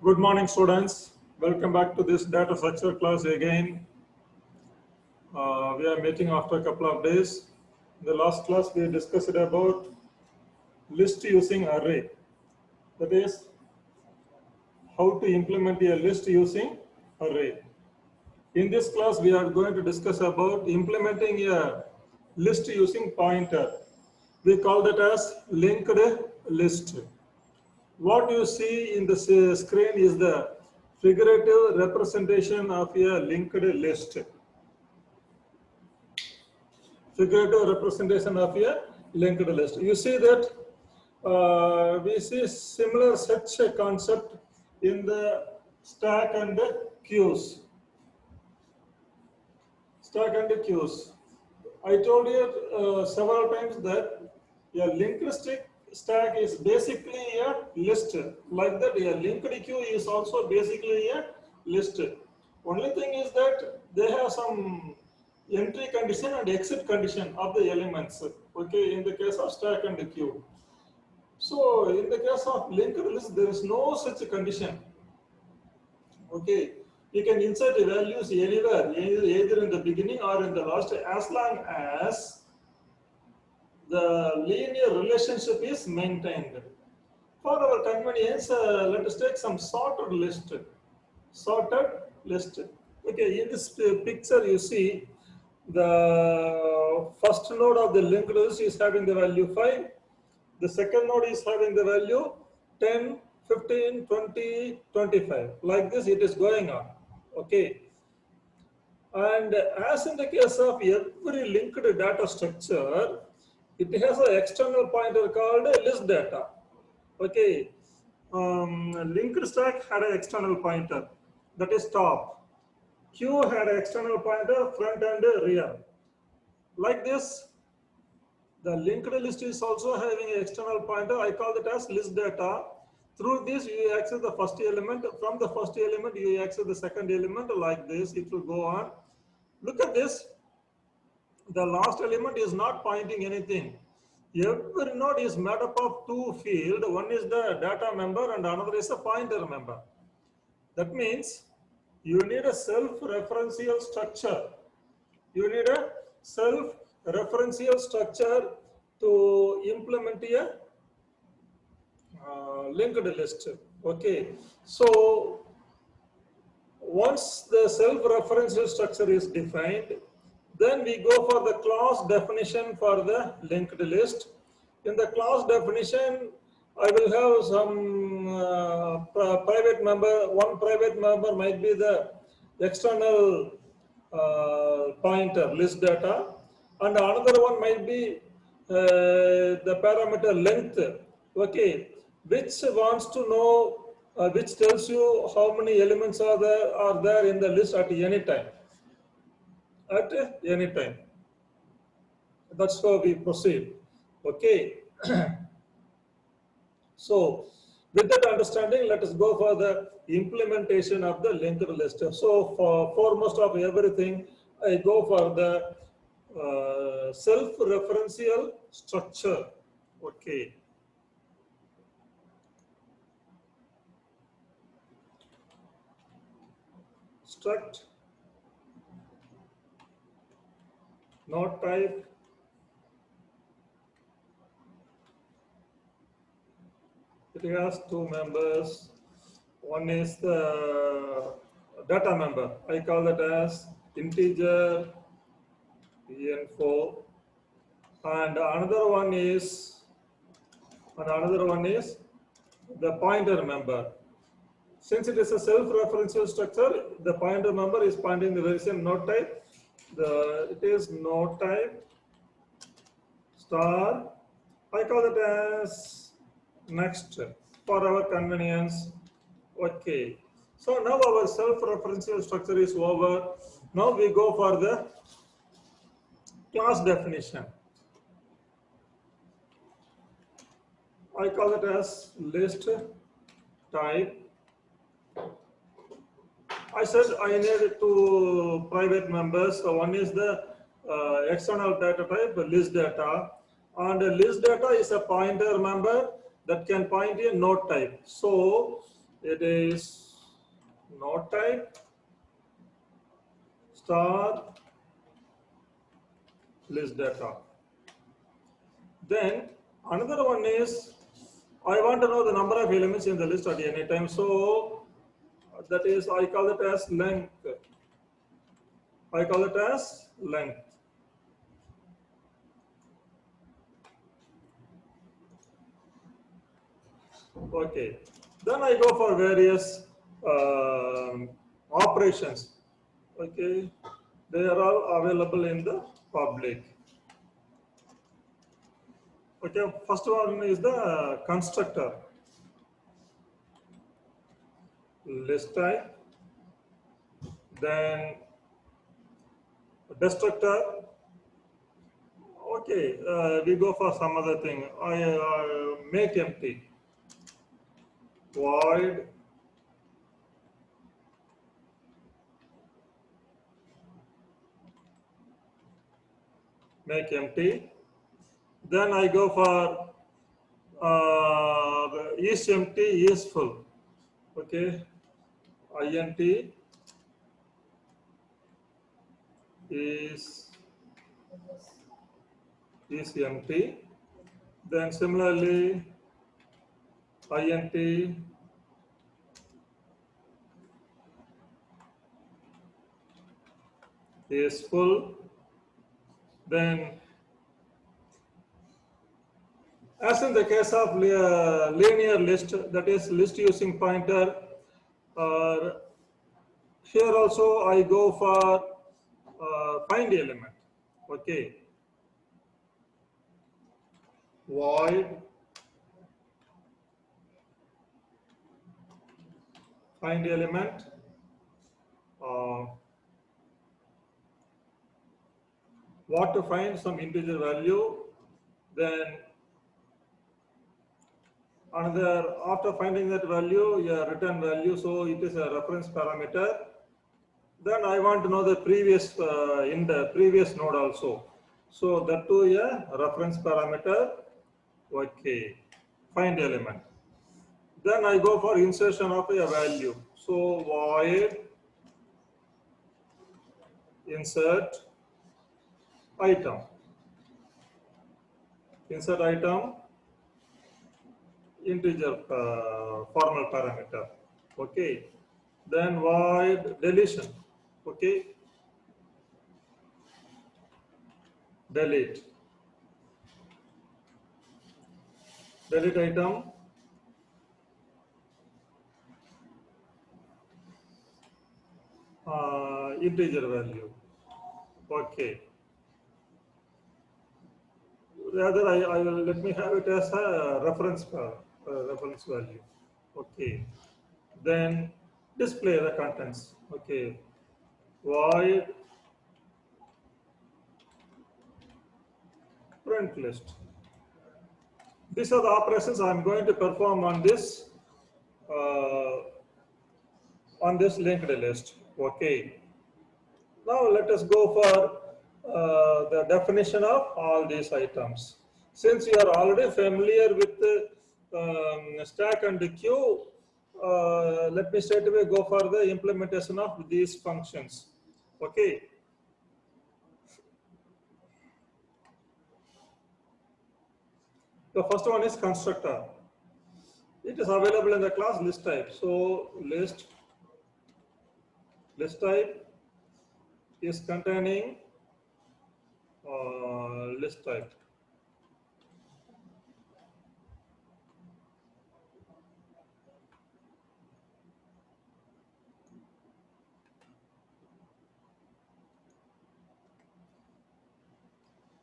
Good morning, students. Welcome back to this data structure class again. We are meeting after a couple of days. In the last class, we discussed about list using array. That is, how to implement a list using array. In this class, we are going to discuss about implementing a list using pointer. We call that as linked list. What you see in the screen is the figurative representation of a linked list. Figurative representation of a linked list. You see that we see similar such a concept in the stack and queues. Stack and queues. I told you several times that a linked stack is basically a list. Like that, a linked queue is also basically a list. Only thing is that they have some entry condition and exit condition of the elements. Okay, in the case of stack and queue. So in the case of linked list, there is no such condition. Okay, you can insert the values anywhere, either in the beginning or in the last, as long as the linear relationship is maintained. For our convenience, let us take some sorted list. Sorted list. Okay, in this picture you see the first node of the linked list is having the value 5. The second node is having the value 10, 15, 20, 25. Like this it is going on. Okay. And as in the case of every linked data structure, it has an external pointer called list data. Okay. Linked stack had an external pointer, that is top. Queue had an external pointer, front and rear. Like this, the linked list is also having an external pointer. I call it as list data. Through this, you access the first element. From the first element, you access the second element. Like this, it will go on. Look at this. The last element is not pointing anything. Every node is made up of two fields. One is the data member and another is a pointer member. That means you need a self-referential structure. You need a self-referential structure to implement a linked list. Okay. So once the self-referential structure is defined, then we go for the class definition for the linked list. In the class definition, I will have some private member. One private member might be the external pointer list data, and another one might be the parameter length. Okay, which wants to know, which tells you how many elements are there in the list at any time. At any time. That's how we proceed. Okay. So, with that understanding, let us go for the implementation of the linked list. So, for foremost of everything, I go for the self-referential structure. Okay. Struct, node type, it has two members. One is the data member. I call that as integer en4, and another one is the pointer member. Since it is a self-referential structure, the pointer member is pointing the very same node type. It is node type star. I call it as next for our convenience. Okay. So now our self-referential structure is over. Now we go for the class definition. I call it as list type. I said I need two private members. So one is the external data type, list data, and list data is a pointer member that can point a node type. So It is node type star list data. Then another one is I want to know the number of elements in the list at any time. So that is I call it as length. I call it as length. Okay. Then I go for various operations. Okay. They are all available in the public. Okay. First one is the constructor. List type. Then destructor. Okay. We go for some other thing. I make empty. Void. Make empty. Then I go for is empty is full. Okay, int is empty. Then similarly int is full. Then as in the case of linear list, that is list using pointer, here also I go for find element. Okay, void find element. What to find some integer value, then another after finding that value, return value, so it is a reference parameter. Then I want to know the previous in the previous node also, so that too a reference parameter. Okay, find element. Then I go for insertion of a value, so void insert item. Insert item integer formal parameter. Okay, then void deletion. Okay, delete item, integer value. Okay, rather I will let me have it as a reference value. Okay, then display the contents. Okay, void print list. These are the operations I am going to perform on this linked list. Okay. Now let us go for the definition of all these items. Since you are already familiar with the stack and the queue, let me straight away go for the implementation of these functions. Okay. The first one is constructor. It is available in the class list type. So list type is containing list type.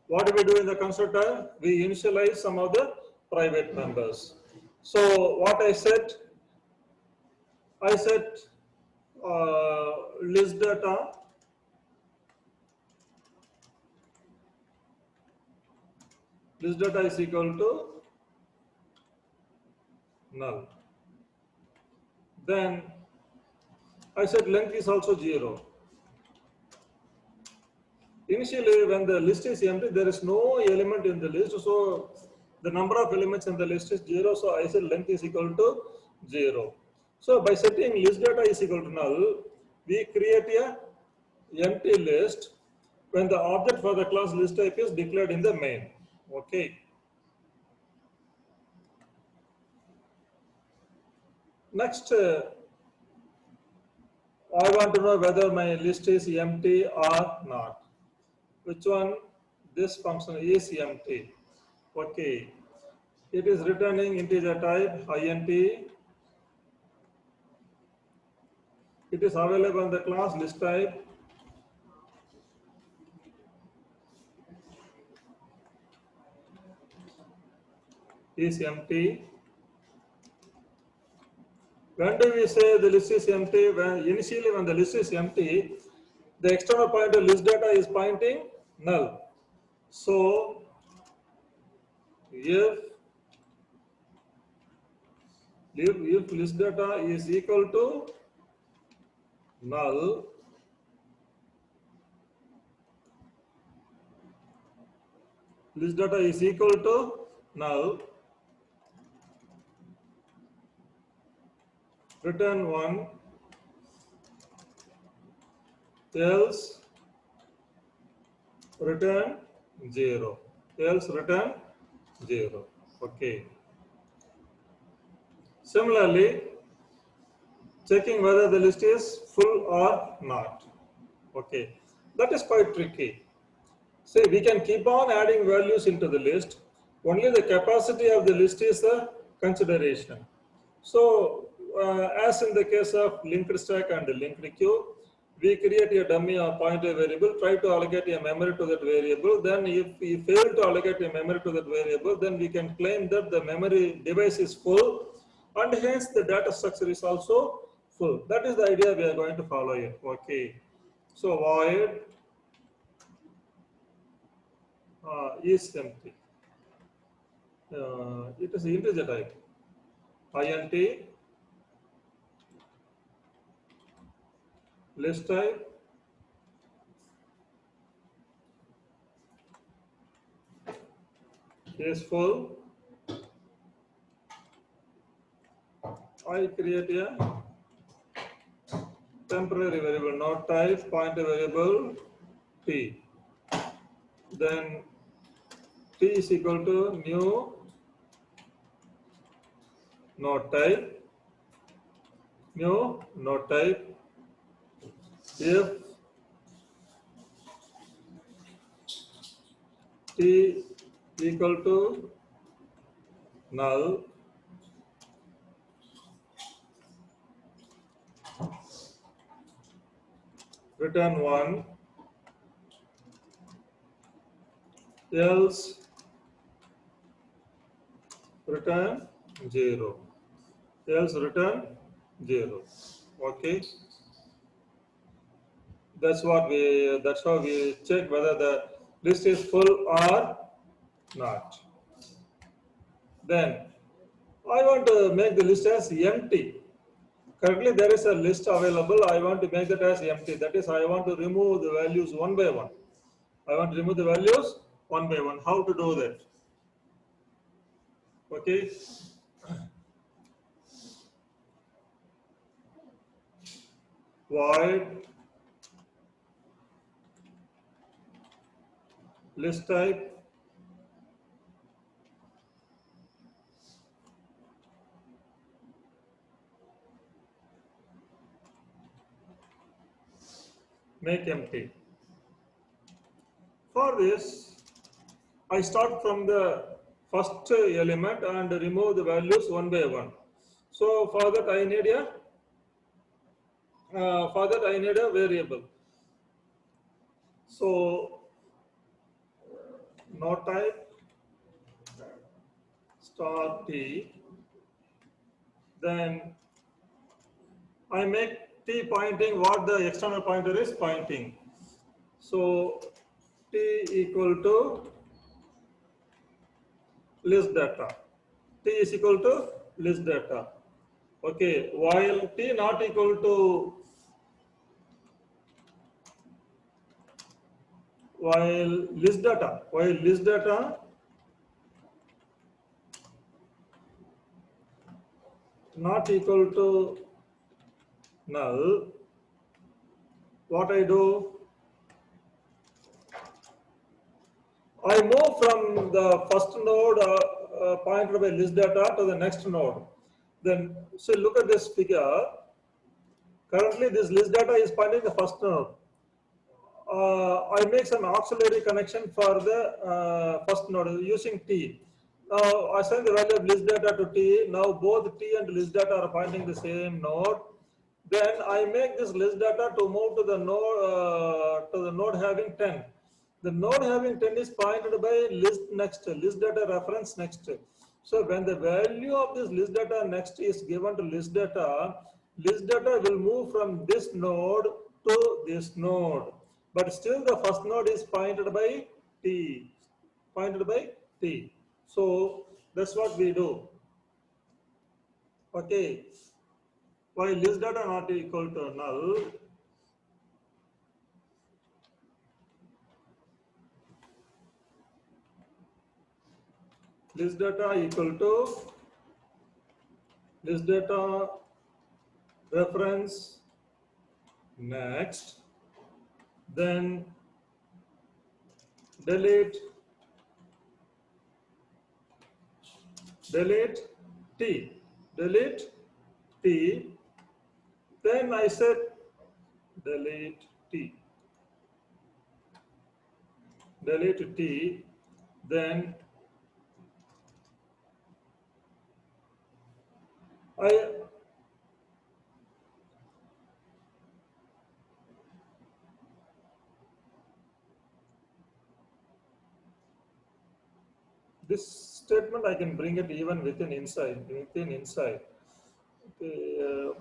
What do we do in the constructor? We initialize some of the private members. So what I set list data is equal to null. Then I said length is also 0. Initially, when the list is empty, there is no element in the list, so the number of elements in the list is 0. So I said length is equal to 0. So by setting list data is equal to null, we create a empty list when the object for the class list type is declared in the main. Okay. Next, I want to know whether my list is empty or not. Which one? This function is empty. Okay. It is returning integer type int. It is available in the class list type. Is empty. When do we say the list is empty? When initially when the list is empty, the external pointer list data is pointing null. So if list data is equal to null, list data is equal to null, return 1, else return 0, else return 0. Okay. Similarly, checking whether the list is full or not. Okay, that is quite tricky. See, we can keep on adding values into the list. Only the capacity of the list is the consideration. So, as in the case of linked stack and linked queue, we create a dummy or pointer variable, try to allocate a memory to that variable. Then if we fail to allocate a memory to that variable, then we can claim that the memory device is full and hence the data structure is also full. That is the idea we are going to follow here. Okay. So void is empty. It is integer type. Int list type is full. I create a temporary variable node type pointer variable t. Then t is equal to new node type. New node type if t equal to null, return 1, else return 0, else return 0. Okay, that's how we check whether the list is full or not. Then I want to make the list as empty. Currently there is a list available. I want to make that as empty. That is, I want to remove the values one by one. I want to remove the values one by one. How to do that? Okay. Void list type make empty. For this, I start from the first element and remove the values one by one. So for that I need a variable. So node type star t. Then I make t pointing what the external pointer is pointing. So t equal to list data. T is equal to list data. Okay, while t not equal to list data not equal to null, what I do? I move from the first node pointed by list data to the next node. Then, so look at this figure. Currently, this list data is pointing the first node. I make some auxiliary connection for the first node using T. Now, I send the value of list data to T. Now, both T and list data are pointing the same node. Then I make this list data to move to the node having 10. The node having 10 is pointed by list data reference next. So when the value of this list data next is given to list data will move from this node to this node. But still the first node is pointed by T. Pointed by T. So that's what we do. Okay. Why list data not equal to null? List data equal to list data reference next, then delete T, then I said delete T, then this statement I can bring it even within inside. Okay,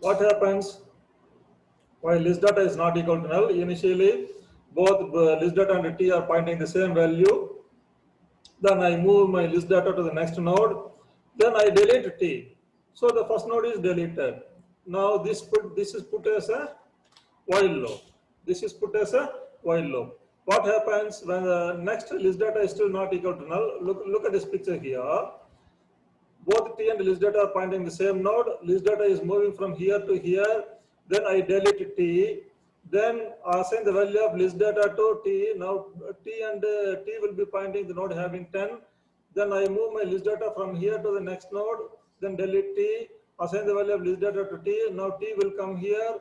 what happens? While list data is not equal to null, initially both list data and T are pointing the same value. Then I move my list data to the next node. Then I delete T. So the first node is deleted. Now this is put as a while loop. This is put as a while loop. What happens when the next list data is still not equal to null? Look at this picture here. Both T and list data are pointing the same node. List data is moving from here to here. Then I delete T. Then assign the value of list data to T. Now T and T will be pointing the node having 10. Then I move my list data from here to the next node. Then delete T. Assign the value of list data to T. Now T will come here.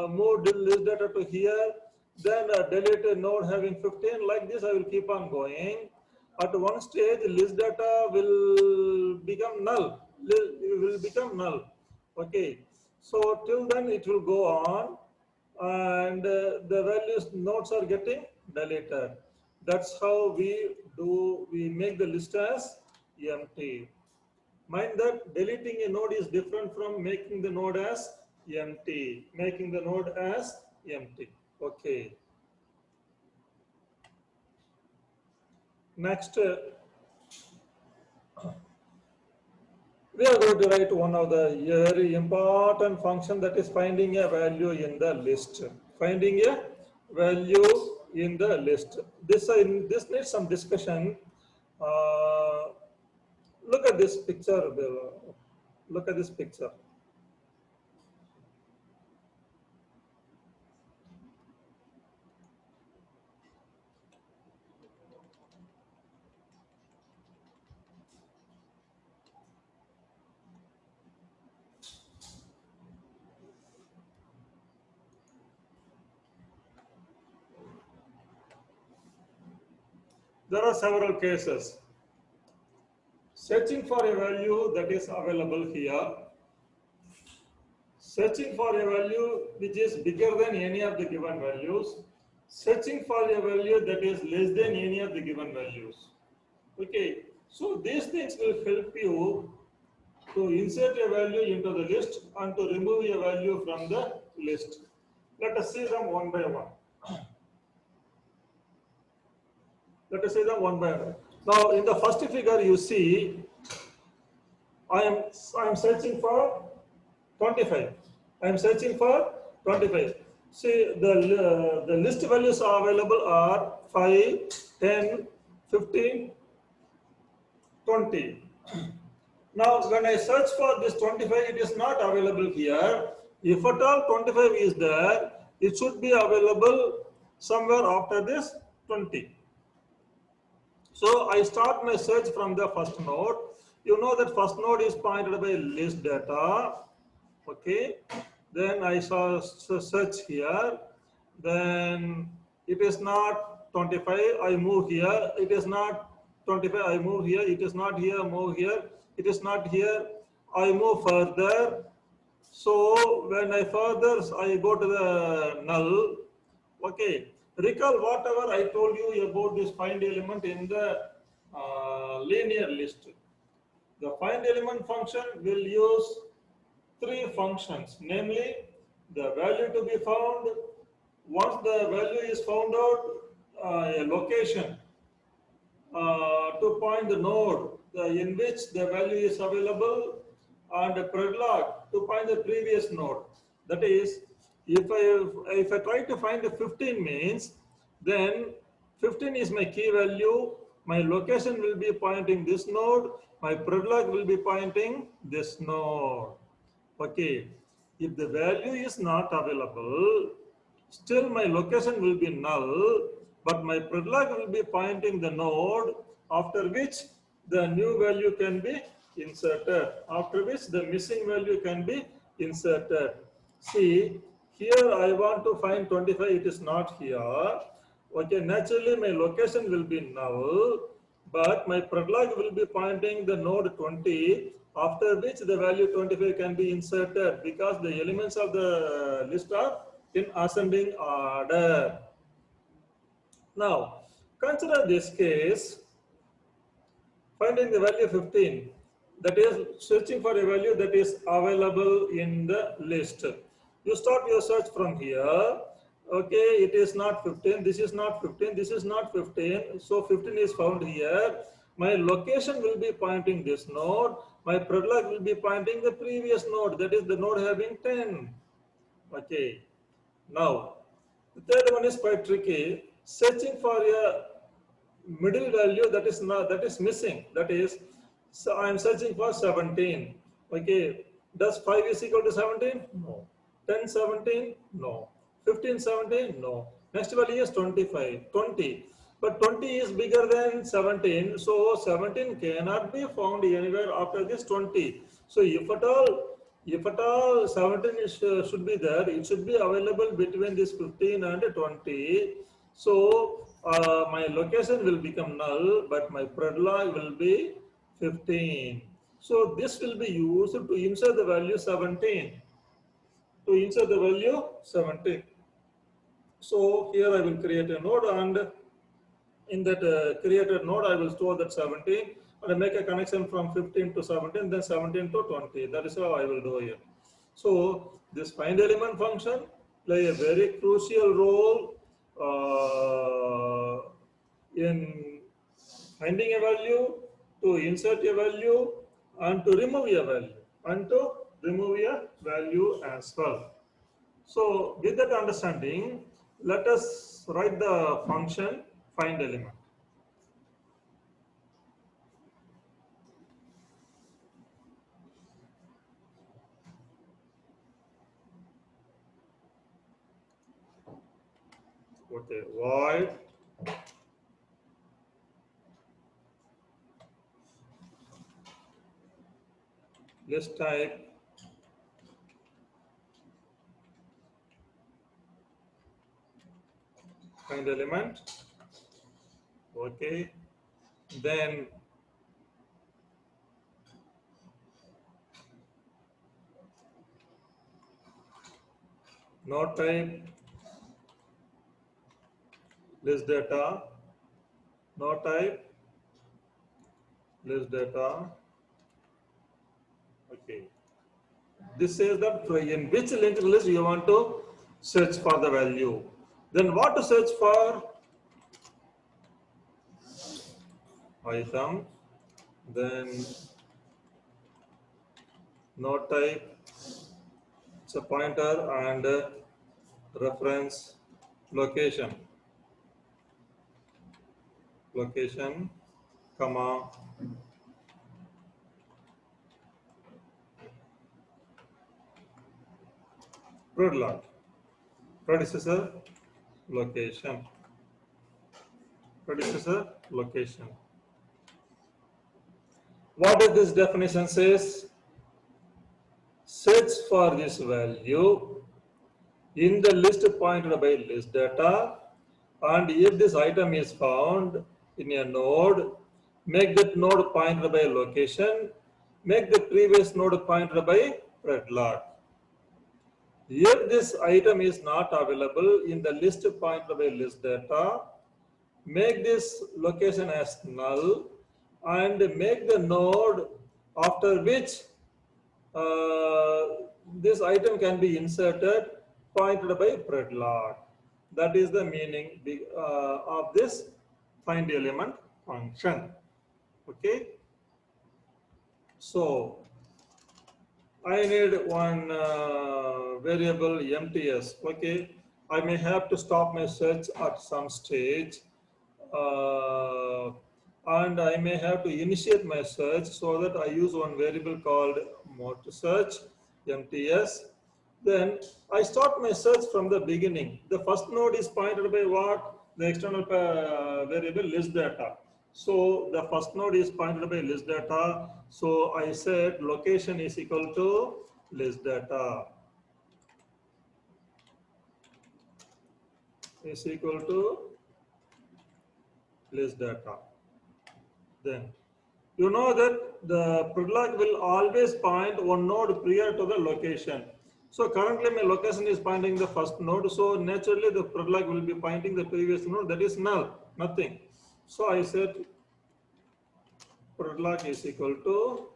Move list data to here. Then delete a node having 15. Like this, I will keep on going. At one stage, list data will become null. Okay. So till then, it will go on, and the values nodes are getting deleted. That's how we do. We make the list as empty. Mind that deleting a node is different from making the node as empty. Making the node as empty. Okay. Next, we are going to write one of the very important function, that is finding a value in the list. Finding a value in the list. This needs some discussion. Look at this picture. Look at this picture. There are several cases. Searching for a value that is available here. Searching for a value which is bigger than any of the given values. Searching for a value that is less than any of the given values. Okay, so these things will help you to insert a value into the list and to remove a value from the list. Let us see them one by one. Let us see them one by one. Now, in the first figure, you see, I am searching for 25. I am searching for 25. See, the list values available are 5, 10, 15, 20. Now, when I search for this 25, it is not available here. If at all 25 is there, it should be available somewhere after this 20. So I start my search from the first node. You know that first node is pointed by list data. Okay. Then I saw search here. Then it is not 25. I move here. It is not 25. I move here. It is not here. Move here. It is not here. I move further. So when I further, I go to the null. Okay. Recall whatever I told you about this find element in the linear list. The find element function will use three functions, namely the value to be found. Once the value is found out, a location to point the node in which the value is available, and a predlog to find the previous node. That is, if I try to find the 15 means, then 15 is my key value. My location will be pointing this node. My predlog will be pointing this node. Okay. If the value is not available, still my location will be null, but my predlog will be pointing the node after which the new value can be inserted, after which the missing value can be inserted. See, here I want to find 25, it is not here. Okay, naturally my location will be null, but my predlog will be pointing the node 20, after which the value 25 can be inserted because the elements of the list are in ascending order. Now, consider this case, finding the value 15, that is searching for a value that is available in the list. You start your search from here. Okay, it is not 15, this is not 15, this is not 15, so 15 is found here. My location will be pointing this node, my predlog will be pointing the previous node, that is the node having 10. Okay, now the third one is quite tricky, searching for a middle value that is not, that is missing, that is, so I am searching for 17. Okay, does 5 is equal to 17? No. 10 17? No. 15 17? No. Next value is 25, 20, but 20 is bigger than 17, so 17 cannot be found anywhere after this 20. So if at all 17 is, should be there, it should be available between this 15 and 20. So my location will become null, but my predlog will be 15. So this will be used to insert the value 17. To insert the value 17. So here I will create a node, and in that created node I will store that 17 and I make a connection from 15 to 17, then 17 to 20. That is how I will do here. So this find element function play a very crucial role in finding a value, to insert a value, and to remove a value, as well. So with that understanding, let us write the function find element. Okay, void list type find element. Okay, then node type list data, node type list data. Okay, this says that in which linked list you want to search for the value. Then what to search for? Item, then node type, it's a pointer, and reference, location, comma, predlog, predecessor, location, predecessor, location. What does this definition says? Search for this value in the list pointed by list data, and if this item is found in a node, make that node pointed by location, make the previous node pointed by predlog. If this item is not available in the list pointed by list data, make this location as null and make the node after which this item can be inserted pointed by predlog. That is the meaning of this find element function. Okay. So I need one variable MTS. Okay. I may have to stop my search at some stage. And I may have to initiate my search, so that I use one variable called mode to search, MTS. Then I start my search from the beginning. The first node is pointed by what? The external variable list data. So the first node is pointed by list data. So I said location is equal to list data is equal to list data. Then you know that the predlog will always point one node prior to the location. So currently my location is pointing the first node. So naturally the predlog will be pointing the previous node, that is null, nothing. So I said predlog is equal to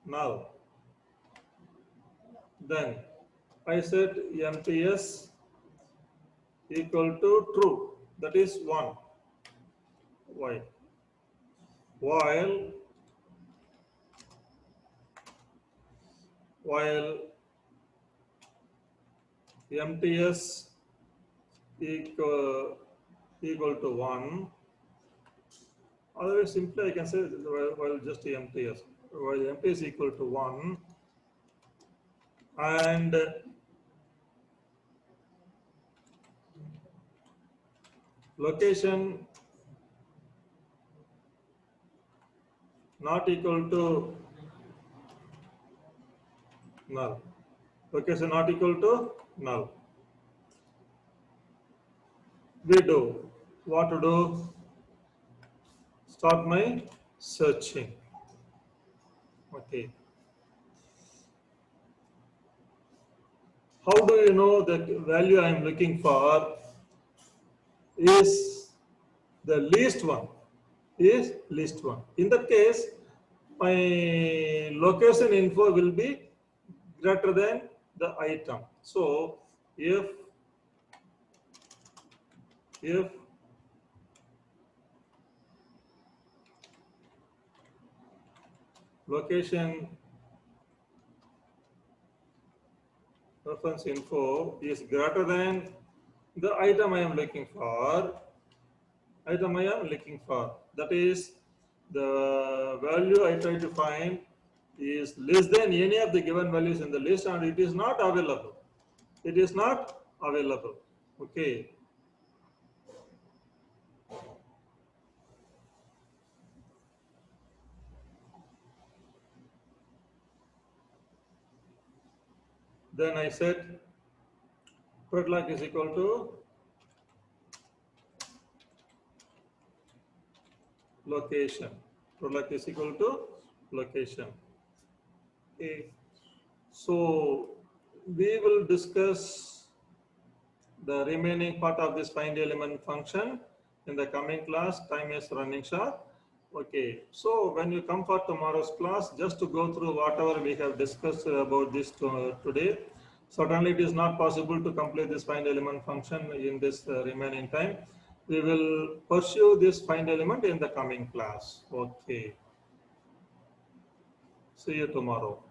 null. Then I said MTS equal to true, that is 1. Why? While MTS equal to 1, otherwise simply I can say while just MTS, while MTS equal to 1 and location not equal to null. Location not equal to null. We do what to do? Start my searching. Okay. How do you know the value I am looking for is the least one? Is least one. In that case, my location info will be greater than the item. So if location reference info is greater than the item I am looking for, that is the value I try to find is less than any of the given values in the list and it is not available. It is not available. Okay. Then I said predlog is equal to location. Predlog is equal to location. Okay. So we will discuss the remaining part of this find element function in the coming class. Time is running short. Okay, so when you come for tomorrow's class, just to go through whatever we have discussed about this today. Certainly it is not possible to complete this find element function in this remaining time. We will pursue this find element in the coming class. Okay, see you tomorrow.